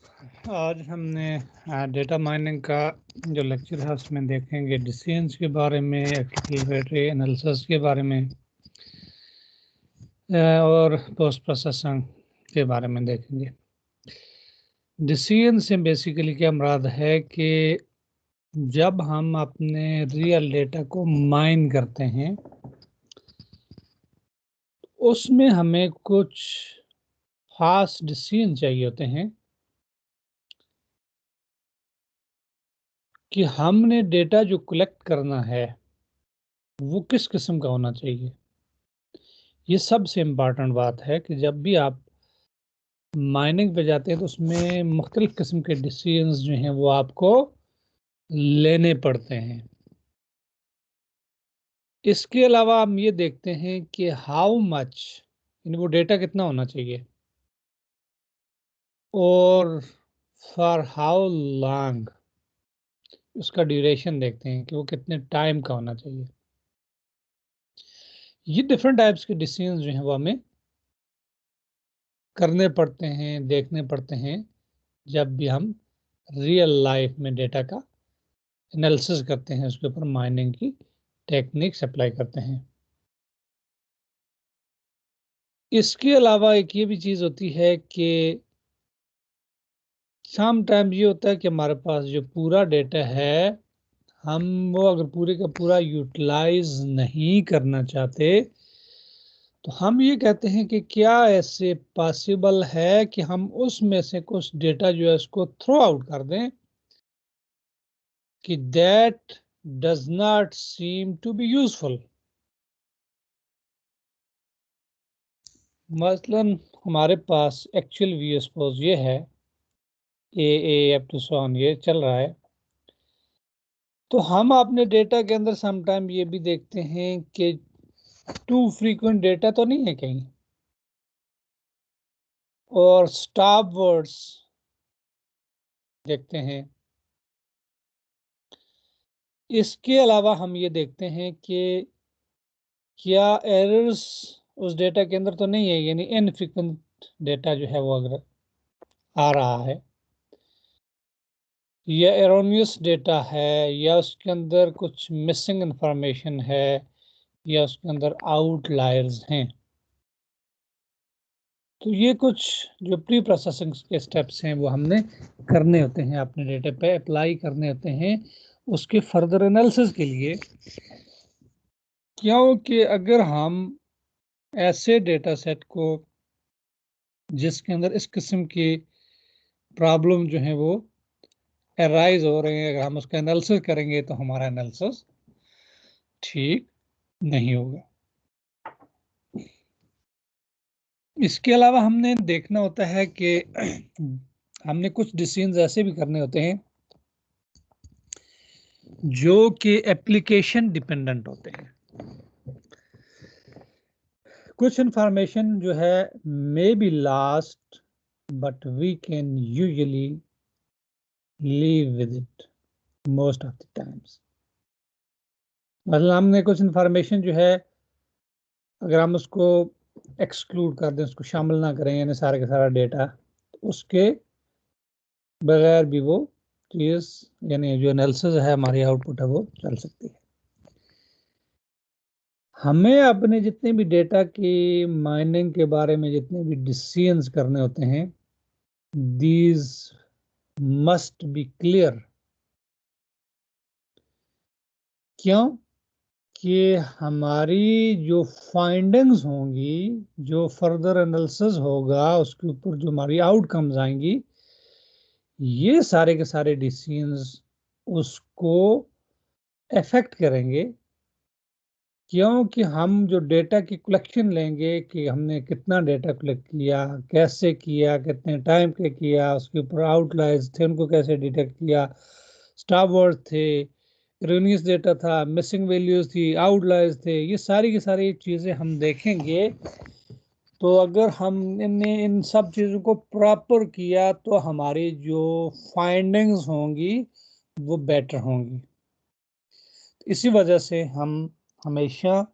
आज हमने data mining का जो लेक्चर है उसमें देखेंगे डिसीजंस के बारे में, एक्टिवेटरी एनालिसिस के बारे में और पोस्ट प्रोसेसिंग के बारे में देखेंगे। डिसीजन से बेसिकली क्या मुराद है कि जब हम अपने रियल डेटा को माइन करते हैं उसमें हमें कुछ खास डिसीजन चाहिए होते हैं कि हमने डेटा जो कलेक्ट करना है वो किस किस्म का होना चाहिए। ये सबसे इम्पॉर्टेंट बात है कि जब भी आप माइनिंग पे जाते हैं तो उसमें मुख्तलिफ किस्म के डिसीजंस जो हैं वो आपको लेने पड़ते हैं। इसके अलावा हम ये देखते हैं कि हाउ मच, यानी वो डेटा कितना होना चाहिए और फॉर हाउ लॉन्ग, उसका ड्यूरेशन देखते हैं कि वो कितने टाइम का होना चाहिए। ये डिफरेंट टाइप्स के डिसीजंस जो हैं वो हमें करने पड़ते हैं, देखने पड़ते हैं जब भी हम रियल लाइफ में डेटा का एनालिसिस करते हैं, उसके ऊपर माइनिंग की टेक्निक्स अप्लाई करते हैं। इसके अलावा एक ये भी चीज़ होती है कि सम टाइम ये होता है कि हमारे पास जो पूरा डेटा है हम वो अगर पूरे का पूरा यूटिलाइज नहीं करना चाहते तो हम ये कहते हैं कि क्या ऐसे पॉसिबल है कि हम उसमें से कुछ डेटा जो है उसको थ्रो आउट कर दें कि that does not seem to be useful. मसलन हमारे पास एक्चुअल व्यू सपोज ये है a up to so on ये चल रहा है, तो हम अपने डेटा के अंदर समटाइम ये भी देखते हैं कि टू फ्रीक्वेंट डेटा तो नहीं है कहीं, और स्टॉप वर्ड्स देखते हैं। इसके अलावा हम ये देखते हैं कि क्या एरर्स उस डेटा के अंदर तो नहीं है, यानी इनफ्रीक्वेंट डेटा जो है वो अगर आ रहा है या एरोनियस डेटा है या उसके अंदर कुछ मिसिंग इंफॉर्मेशन है या उसके अंदर आउटलायर्स हैं। तो ये कुछ जो प्री प्रोसेसिंग के स्टेप्स हैं वो हमने करने होते हैं, अपने डेटा पे अप्लाई करने होते हैं उसके फर्दर एनालिसिस के लिए। क्योंकि अगर हम ऐसे डेटा सेट को जिसके अंदर इस किस्म की प्रॉब्लम जो है वो अराइज हो रहे हैं, अगर हम उसका एनालिसिस करेंगे तो हमारा एनालिसिस ठीक नहीं होगा। इसके अलावा हमने देखना होता है कि हमने कुछ डिसीजंस ऐसे भी करने होते हैं जो कि एप्लीकेशन डिपेंडेंट होते हैं। कुछ इंफॉर्मेशन जो है may be lost but we can usually live with it most of the times. मतलब हमने कुछ इंफॉर्मेशन जो है अगर हम उसको एक्सक्लूड कर दें, उसको शामिल ना करें, यानी सारा का सारा डेटा, उसके बगैर भी वो चीज़ यानी जो एनालिसिस है हमारी आउटपुट है वो चल सकती है। हमें अपने जितने भी डेटा की माइनिंग के बारे में जितने भी डिसीजंस करने होते हैं, दीज मस्ट बी क्लियर। क्यों कि हमारी जो फाइंडिंग्स होंगी, जो फर्दर एनालिसिस होगा, उसके ऊपर जो हमारी आउटकम्स आएंगी, ये सारे के सारे डिसीजंस उसको अफेक्ट करेंगे। क्योंकि हम जो डेटा की कलेक्शन लेंगे कि हमने कितना डेटा कलेक्ट किया, कैसे किया, कितने टाइम पे किया, उसके ऊपर आउटलायर्स थे उनको कैसे डिटेक्ट किया, स्टॉप वर्ड थे, एरोनियस डेटा था, मिसिंग वैल्यूज थी, आउटलायर्स थे, ये सारी की सारी चीज़ें हम देखेंगे। तो अगर हमने इन सब चीज़ों को प्रॉपर किया तो हमारी जो फाइंडिंग्स होंगी वो बेटर होंगी। इसी वजह से हम हमेशा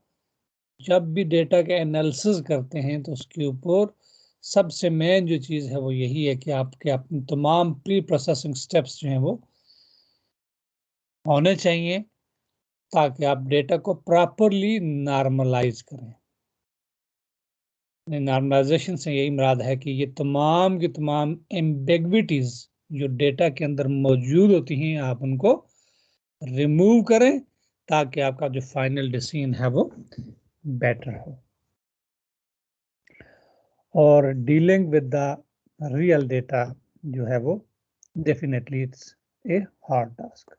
जब भी डेटा का एनालिसिस करते हैं तो उसके ऊपर सबसे मेन जो चीज़ है वो यही है कि आपके अपने तमाम प्री प्रोसेसिंग स्टेप्स जो हैं वो होने चाहिए ताकि आप डेटा को प्रॉपरली नॉर्मलाइज करें। नॉर्मलाइजेशन से यही मुराद है कि ये तमाम की तमाम एम्बिग्विटीज जो डेटा के अंदर मौजूद होती हैं आप उनको रिमूव करें ताकि आपका जो फाइनल डिसीजन है वो बेटर हो। और dealing with the real data जो है वो definitely it's a hard task.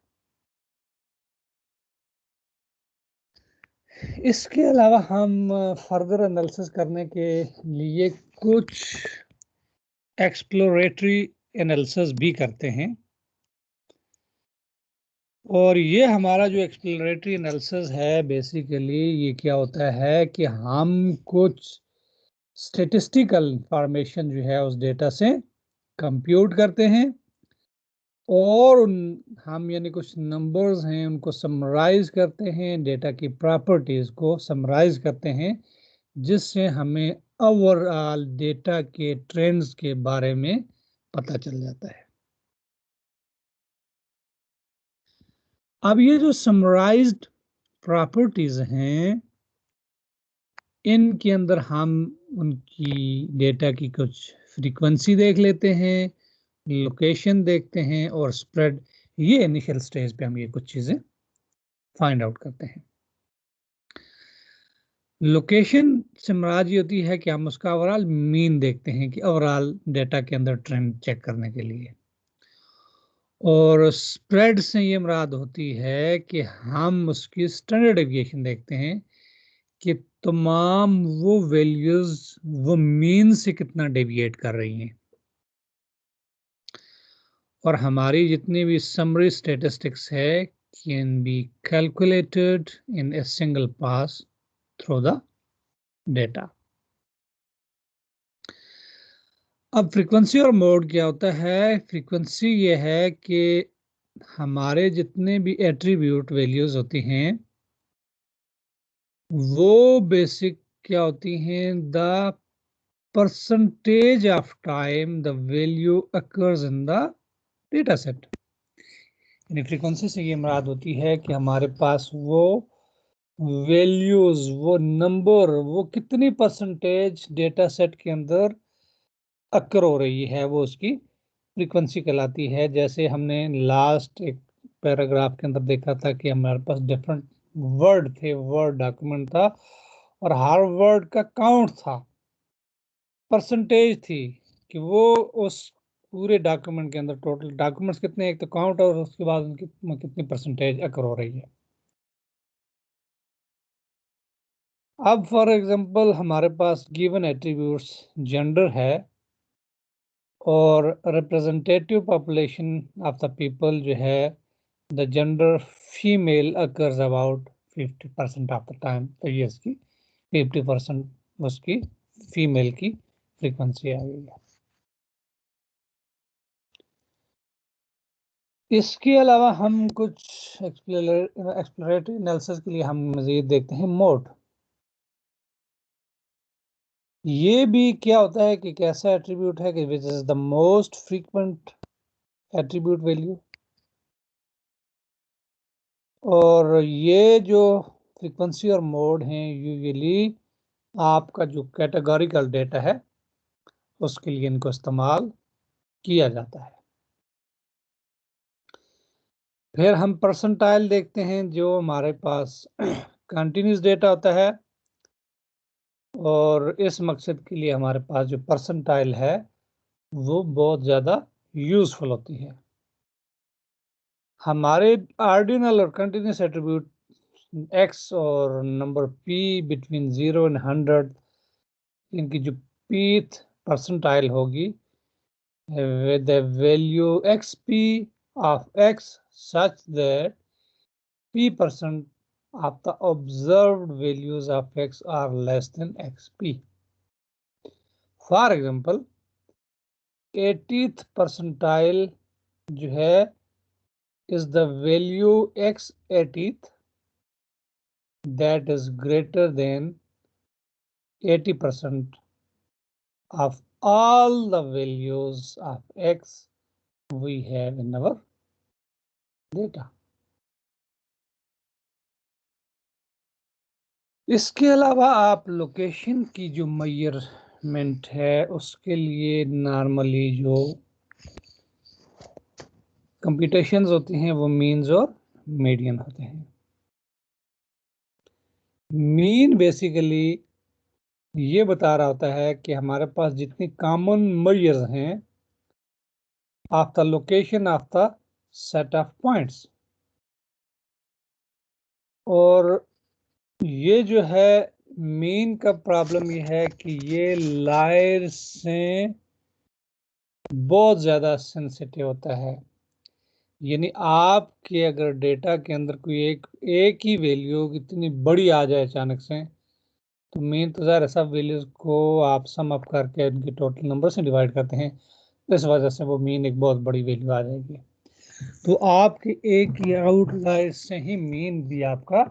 इसके अलावा हम फर्दर एनालिसिस करने के लिए कुछ एक्सप्लोरेटरी एनालिसिस भी करते हैं। और ये हमारा जो एक्सप्लोरेटरी एनालिसिस है बेसिकली ये क्या होता है कि हम कुछ स्टेटिस्टिकल इंफॉर्मेशन जो है उस डेटा से कंप्यूट करते हैं और हम यानी कुछ नंबर्स हैं उनको समराइज करते हैं, डेटा की प्रॉपर्टीज को समराइज करते हैं जिससे हमें ओवरऑल डेटा के ट्रेंड्स के बारे में पता चल जाता है। अब ये जो समराइज्ड प्रॉपर्टीज हैं इनके अंदर हम उनकी डेटा की कुछ फ्रीक्वेंसी देख लेते हैं, लोकेशन देखते हैं और स्प्रेड। ये इनिशियल स्टेज पे हम ये कुछ चीजें फाइंड आउट करते हैं। लोकेशन से मुराद ये होती है कि हम उसका ओवरऑल मीन देखते हैं कि ओवरऑल डेटा के अंदर ट्रेंड चेक करने के लिए। और स्प्रेड से ये मुराद होती है कि हम उसकी स्टैंडर्ड डेविएशन देखते हैं कि तमाम वो वैल्यूज वो मीन से कितना डेविएट कर रही हैं। और हमारी जितनी भी समरी स्टैटिस्टिक्स है can be calculated in a single pass through the data. अब फ्रीक्वेंसी और मोड क्या होता है? फ्रीक्वेंसी ये है कि हमारे जितने भी एट्रीब्यूट वैल्यूज होती हैं वो बेसिक क्या होती हैं? The percentage of time the value occurs in the data set. यानी फ्रीक्वेंसी से ये मुराद होती है कि हमारे पास वो वैल्यूज वो नंबर वो कितनी परसेंटेज डेटा सेट के अंदर अकर हो रही है वो उसकी फ्रीक्वेंसी कहलाती है। जैसे हमने लास्ट एक पैराग्राफ के अंदर देखा था कि हमारे पास डिफरेंट वर्ड थे, वर्ड डॉक्यूमेंट था और हर वर्ड का काउंट था, परसेंटेज थी कि वो उस पूरे डॉक्यूमेंट के अंदर टोटल डॉक्यूमेंट्स कितने, एक तो काउंट और उसके बाद उनकी कितनी परसेंटेज अकर हो रही है। अब फॉर एग्जांपल हमारे पास गिवन एट्रीब्यूट्स जेंडर है और representative population of the people जो है the gender female occurs about 50% of the time. तो ये इसकी 50% उसकी फीमेल की फ्रीक्वेंसी आ गई है। इसके अलावा हम कुछ एक्सप्लोरेटरी एनालिसिस के लिए हम मजीद देखते हैं मोड। ये भी क्या होता है कि कैसा एट्रीब्यूट है कि which is the most frequent attribute value. और ये जो फ्रीक्वेंसी और मोड हैं यूजुअली आपका जो कैटेगोरिकल डेटा है उसके लिए इनको इस्तेमाल किया जाता है। फिर हम परसेंटाइल देखते हैं जो हमारे पास कंटिन्यूस डेटा होता है और इस मकसद के लिए हमारे पास जो परसेंटाइल है वो बहुत ज़्यादा यूजफुल होती है। हमारे ऑर्डिनल और कंटिन्यूस एट्रीब्यूट x और नंबर p बिटवीन 0 एंड 100, इनकी जो pth परसेंटाइल होगी with the value xp of x such that p% of the observed values of x are less than xp. For example, 80th percentile जो है is the value x 80th that is greater than 80% of all the values of x we have in our data. इसके अलावा आप location की जो measurement है उसके लिए नॉर्मली जो कंप्यूटेशंस होती हैं वो मीन्स और मीडियन होते हैं। मीन बेसिकली ये बता रहा होता है कि हमारे पास जितनी कॉमन मेजर्स हैं of the location of the set of points, और ये जो है मीन का प्रॉब्लम ये है कि ये लायर से बहुत ज़्यादा सेंसिटिव होता है। यानी आपके अगर डेटा के अंदर कोई एक ही वैल्यू इतनी बड़ी आ जाए अचानक से, तो मीन तो ज़ाहिर सब वैल्यूज को आप सम अप करके उनके टोटल नंबर से डिवाइड करते हैं, इस वजह से वो मीन एक बहुत बड़ी वैल्यू आ जाएगी। तो आपके एक ही आउटलायर से ही मीन भी आपका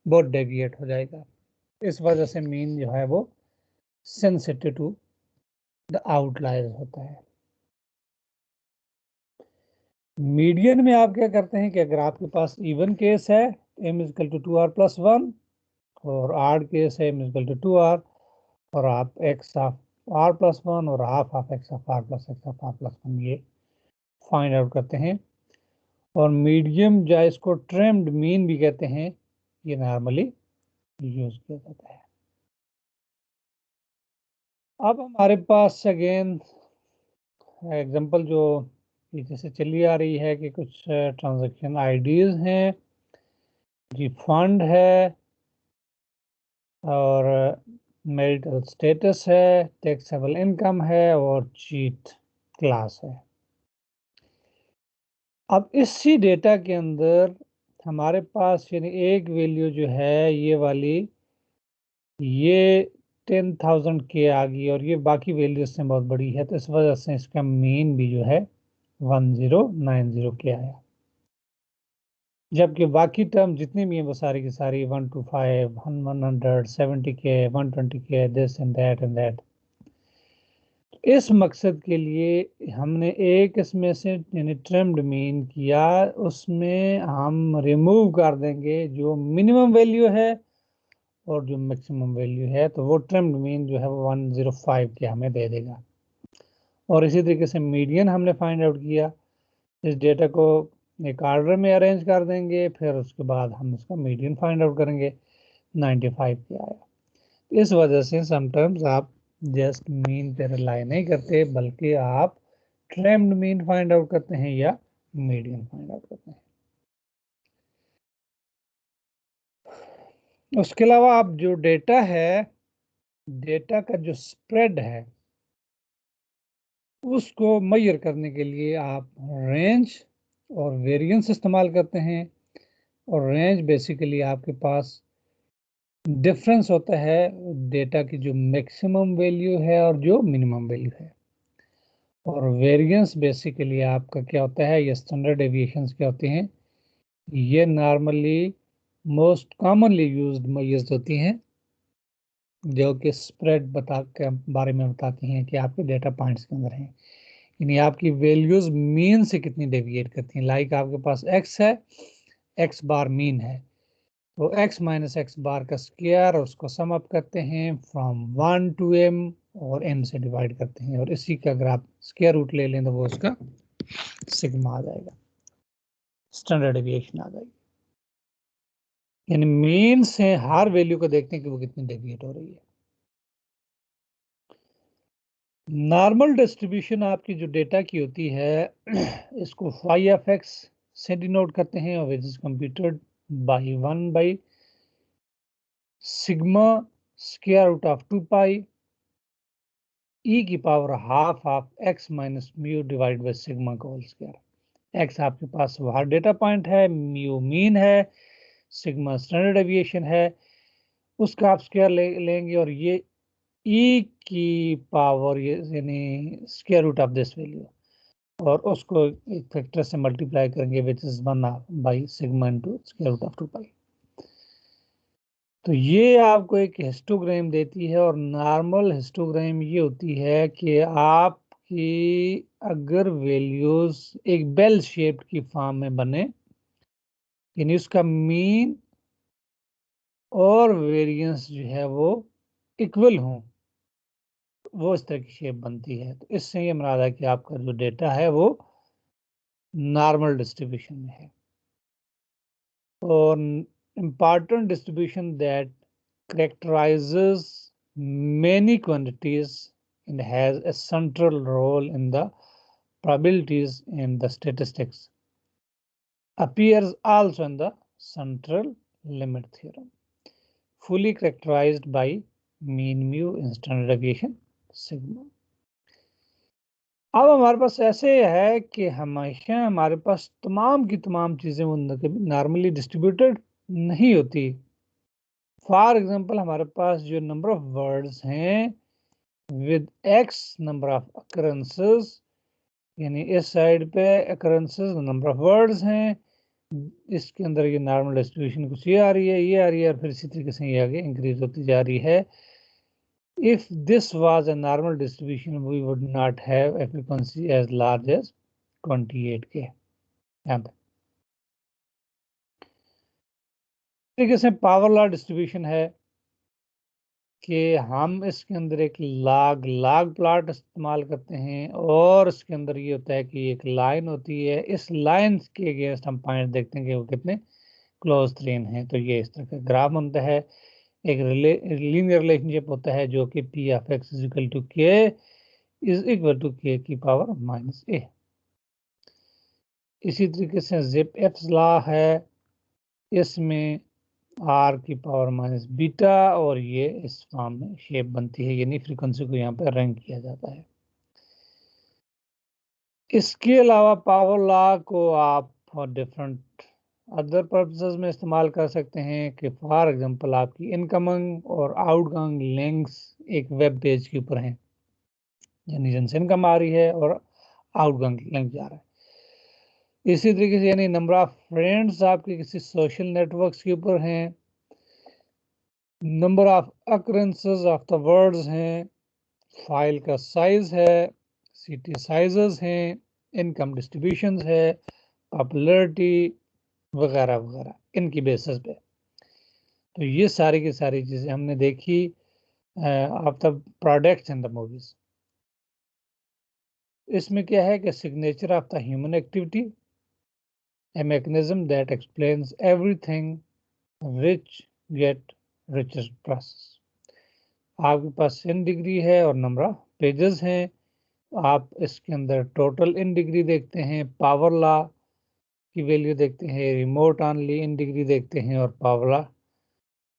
बहुत डेविएट हो जाएगा। इस वजह से मीन जो है वो सेंसिटिव टू द आउटलायर होता है। मीडियन में आप क्या करते हैं कि अगर आपके पास इवन केस है m = 2r+1 और आड केस है m = 2r, और आप x ऑफ r+1 और half of x of r+1 ये फाइंड आउट करते हैं। और मीडियम या इसको ट्रेम्ड मीन भी कहते हैं, ये नॉर्मली यूज किया जाता है। अब हमारे पास अगेन एग्जांपल जो पीछे से चली आ रही है कि कुछ ट्रांजैक्शन आईडीज हैं जी, फंड है और मैरिटल स्टेटस है, टैक्सेबल इनकम है और चीट क्लास है। अब इसी डेटा के अंदर हमारे पास यानी एक वैल्यू जो है ये वाली, ये 10,000 के आ गई और ये बाकी वैल्यूज से बहुत बड़ी है, तो इस वजह से इसका मीन भी जो है 1090 के आया। जबकि बाकी टर्म जितनी भी हैं वो सारी की सारी 125, 100, 70 के, 120 के, दिस एंड दैट। इस मकसद के लिए हमने एक इसमें से यानी ट्रिम्ड मीन किया, उसमें हम रिमूव कर देंगे जो मिनिमम वैल्यू है और जो मैक्सिमम वैल्यू है, तो वो ट्रिम्ड मीन जो है वो 105 के हमें दे देगा। और इसी तरीके से मीडियन हमने फाइंड आउट किया, इस डेटा को एक ऑर्डर में अरेंज कर देंगे, फिर उसके बाद हम उसका मीडियन फाइंड आउट करेंगे, 95 के आया। इस वजह से समटाइम्स आप जस्ट मीन पे रिलाई नहीं करते, बल्कि आप ट्रेम्ड मीन फाइंड आउट करते हैं या मीडियन फाइंड आउट करते हैं। उसके अलावा आप जो डेटा है, डेटा का जो स्प्रेड है उसको मेजर करने के लिए आप रेंज और वेरिएंस इस्तेमाल करते हैं। और रेंज बेसिकली आपके पास डिफरेंस होता है डेटा की जो मैक्सिमम वैल्यू है और जो मिनिमम वैल्यू है। और वेरिएंस बेसिकली आपका क्या होता है, ये स्टैंडर्ड डेविएशंस क्या होते हैं, ये normally most commonly used measures होती हैं जो कि स्प्रेड के बारे में बताती हैं कि आपके डेटा पॉइंट्स के अंदर हैं, यानी आपकी वैल्यूज मीन से कितनी डेविएट करती हैं। लाइक आपके पास x है, x बार मीन है, तो x - x बार का स्क्वायर उसको सम अप करते हैं फ्रॉम 1 to m और m से डिवाइड करते हैं, और इसी का अगर आप स्क्वायर रूट ले लें तो वो उसका सिग्मा आ जाएगा, स्टैंडर्ड डेविएशन आ जाएगी। यानी मीन से हर वैल्यू को देखते हैं कि वो कितनी डेविएट हो रही है। नॉर्मल डिस्ट्रीब्यूशन आपकी जो डेटा की होती है इसको फाई ऑफ एक्स से डिनोट करते हैं, और which is computed by 1 by sigma square root of 2 pi e की power half of x minus mu divide by sigma का होल स्क्वायर। x आपके पास वह डेटा पॉइंट है, म्यू मीन है, सिग्मा स्टैंडर्ड डेविएशन है, उसका आप स्क्वायर लेंगे और ये e की पावर यानी square root of this value, और उसको एक फैक्टर से मल्टीप्लाई करेंगे which is 1 by sigma into square root of 2 pi. तो ये आपको एक हिस्टोग्राम देती है, और नॉर्मल हिस्टोग्राम ये होती है कि आपकी अगर वैल्यूज एक बेल शेप्ड की फॉर्म में बने, यानी उसका मीन और वेरिएंस जो है वो इक्वल हो, वो इस तरह की शेप बनती है। तो इससे ये मराद है कि आपका जो डेटा है वो नॉर्मल डिस्ट्रीब्यूशन में है। और important distribution that characterizes many quantities and has a central role in the probabilities and the statistics appears also in the central limit theorem, fully characterized by mean mu and standard deviation sigma. अब हमारे पास ऐसे है कि हमेशा हमारे पास तमाम की तमाम चीजें नॉर्मली डिस्ट्रीब्यूटेड नहीं होती। फॉर एग्जाम्पल हमारे पास जो नंबर ऑफ वर्ड्स हैं with x number of occurrences, यानी इस साइड पे अकरेंसेस नंबर ऑफ वर्ड्स हैं, इसके अंदर ये नॉर्मल डिस्ट्रीब्यूशन कुछ ये आ रही है, ये आ रही है, और फिर इसी तरीके से ये आगे इंक्रीज होती जा रही है। If this was a normal distribution, we would not have a frequency as large as 28K. यहाँ पे तरीके से पावर लॉ डिस्ट्रीब्यूशन है कि हम इसके अंदर एक लाग प्लॉट इस्तेमाल करते हैं, और इसके अंदर ये होता है कि एक लाइन होती है, इस लाइन के अगेंस्ट हम पॉइंट देखते हैं कि वो कितने क्लोज ट्रेन है। तो ये इस तरह का ग्राफ बनता है, एक लीनियर रिलेशनशिप होता है जो कि P of X is equal to K is equal to K की पावर माइनस ए। इसी तरीके से जिप एफ्स लॉ है, इसमें आर की पावर माइनस बीटा, और ये इस फॉर्म में शेप बनती है, यानी फ्रीक्वेंसी को यहाँ पर रैंक किया जाता है। इसके अलावा पावर लॉ को आप फॉर डिफरेंट अदर पर्पसेस में इस्तेमाल कर सकते हैं कि फॉर एग्जांपल आपकी इनकमिंग और आउटगोइंग लिंक्स एक वेब पेज के ऊपर हैं, यानी जिनसे इनकम आ रही है और आउटगोइंग लिंक जा रहा है। इसी तरीके से यानी नंबर ऑफ फ्रेंड्स आपके किसी सोशल नेटवर्क्स के ऊपर हैं, number of occurrences of the words हैं, फाइल का साइज है, सिटी साइजेस हैं, इनकम डिस्ट्रीब्यूशंस है, पॉपुलैरिटी वगैरह वगैरह, इनकी बेसिस पे। तो ये सारी की सारी चीज़ें हमने देखी of the products in the movies. इसमें क्या है कि signature of the human activity, a mechanism that explains everything, rich get richer process। आपके पास इन डिग्री है और नंबर ऑफ पेजेस हैं, आप इसके अंदर टोटल इन डिग्री देखते हैं, पावर लॉ की वैल्यू देखते हैं, रिमोट ऑनली इन डिग्री देखते हैं, और पावर लॉ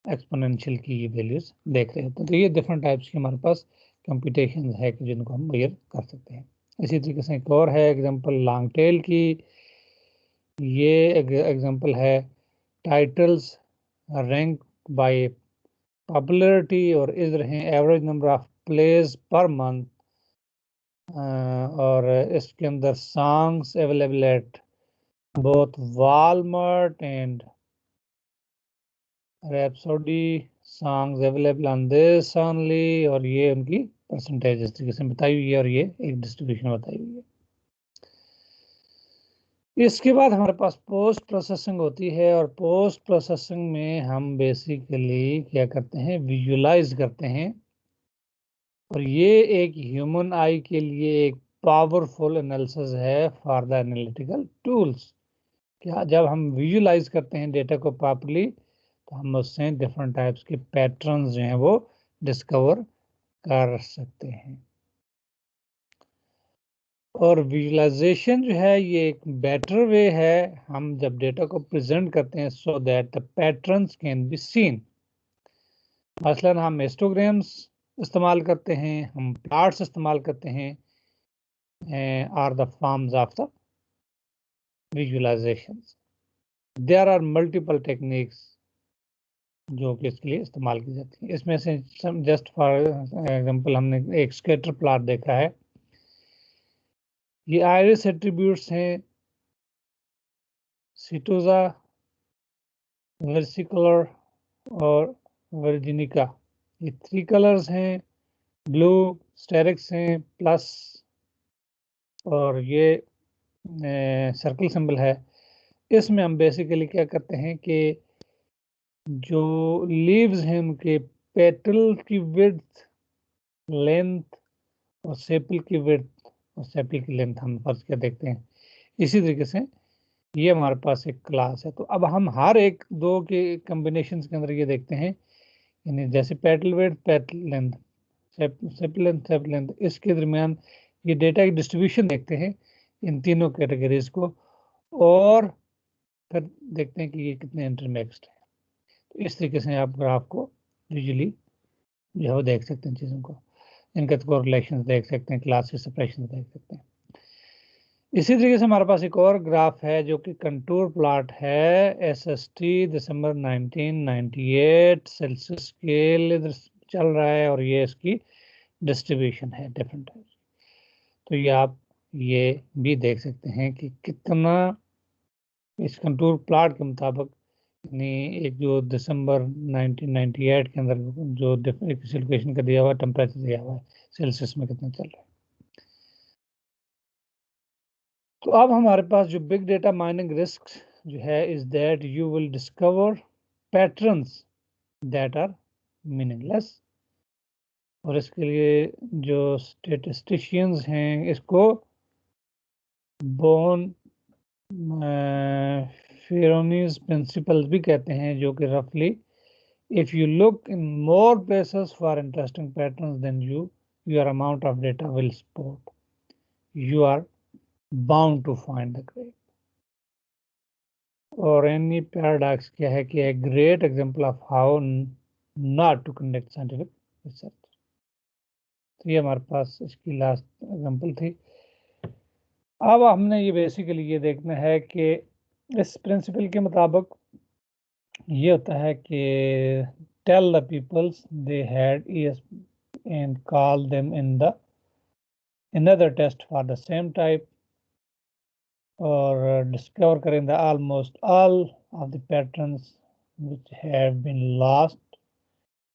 एक्सपोनेंशियल की ये वैल्यूज देख रहे होते हैं। तो ये डिफरेंट टाइप्स की हमारे पास कंप्यूटेशन है कि जिनको हम मेजर कर सकते हैं। इसी तरीके से एक और है एग्जांपल लॉन्ग टेल की, ये एग्जांपल है टाइटल्स रैंक बाय पॉपुलैरिटी, और इस रहे average number of plays per month, और इसके अंदर songs available at both Walmart and Rhapsody, songs available on this only, और ये उनकी परसेंटेज इस तरीके से बताई हुई है, और ये एक डिस्ट्रीब्यूशन बताई हुई है। इसके बाद हमारे पास पोस्ट प्रोसेसिंग होती है, और पोस्ट प्रोसेसिंग में हम बेसिकली क्या करते हैं, विजुलाइज करते हैं, और ये एक ह्यूमन आई के लिए एक पावरफुल एनालिसिस है फॉर द एनालिटिकल टूल्स। क्या जब हम विजुलाइज करते हैं डेटा को प्रॉपर्ली, तो हम उससे डिफरेंट टाइप्स के पैटर्न्स जो हैं वो डिस्कवर कर सकते हैं। और विजुलाइजेशन जो है ये एक बेटर वे है, हम जब डेटा को प्रेजेंट करते हैं so that the patterns can be seen. मसलन हम हिस्टोग्राम्स इस्तेमाल करते हैं, हम प्लॉट्स इस्तेमाल करते हैं, are the forms of the visualizations. There are multiple techniques जो कि इसके लिए इस्तेमाल की जाती है। इसमें से जस्ट फॉर एग्जांपल हमने एक स्कैटर प्लॉट देखा है, ये आयरिस एट्रीब्यूट्स हैं, सिटोजा, वेसिकुलर और वर्जिनिका, ये 3 कलर्स हैं, ब्लू, स्टेरिक्स हैं, प्लस और ये सर्कल सिंबल है। इसमें हम बेसिकली क्या करते हैं कि जो लीव्स हैं उनके पेटल की विड्थ, लेंथ और सेपल की विड्थ और सेपल की लेंथ हम फर्ज क्या देखते हैं। इसी तरीके से ये हमारे पास एक क्लास है। तो अब हम हर एक दो के कॉम्बिनेशन के अंदर ये देखते हैं, यानी जैसे petal width, petal length, sepal length, sepal length, इसके दरमियान ये डेटा की डिस्ट्रीब्यूशन देखते हैं इन तीनों कैटेगरीज को, और फिर देखते हैं कि ये कितने इंटरमिक्स्ड है। तो इस तरीके से आप ग्राफ को यूजुअली जो है वो देख सकते हैं चीज़ों को, इनके कोरिलेशंस देख सकते हैं, क्लास के सेपरेशन देख सकते हैं। इसी तरीके से हमारे पास एक और ग्राफ है जो कि कंटूर प्लॉट है, SST दिसंबर 1998 सेल्सियस स्केल इधर चल रहा है और ये इसकी डिस्ट्रीब्यूशन है डिफरेंट टाइप। तो ये आप ये भी देख सकते हैं कि कितना इस कंटूर प्लॉट के मुताबिक, यानी एक जो दिसंबर 1998 के अंदर जो किसी लोकेशन का दिया हुआ टेम्परेचर दिया हुआ है सेल्सियस में कितना चल रहा है। तो अब हमारे पास जो बिग डेटा माइनिंग रिस्क जो है is that you will discover patterns that are meaningless, और इसके लिए जो स्टेटिस्टिशियंस हैं इसको बोन फेरोनीज प्रिंसिपल्स भी कहते हैं, जो कि रफली if you look in more places for interesting patterns than your amount of data will support, you are bound to find the grape. और any paradox क्या है कि a great example of how not to conduct scientific research. तो ये हमारे पास इसकी last example थी। अब हमने ये बेसिकली ये देखना है कि इस प्रिंसिपल के मुताबिक ये होता है कि tell the peoples they had ESP and call them in the another test for the same type, or discover करें the almost all of the patterns which have been lost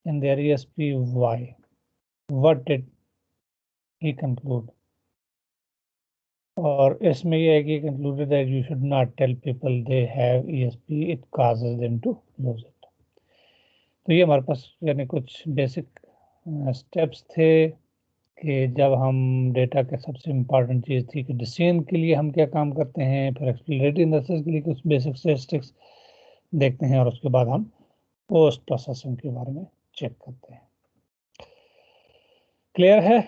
in their ESP. Why? What did he conclude? और इसमें ये है कि concluded that you should not tell people they have ESP, it causes them to lose it. तो ये हमारे पास यानी कुछ बेसिक स्टेप्स थे कि जब हम डेटा का सबसे इम्पॉर्टेंट चीज़ थी कि डिसीजन के लिए हम क्या काम करते हैं, फिर एक्सप्लोरेटरी एनालिसिस के लिए कुछ बेसिक स्टैटिस्टिक्स देखते हैं और उसके बाद हम पोस्ट प्रोसेसिंग के बारे में चेक करते हैं। क्लियर है?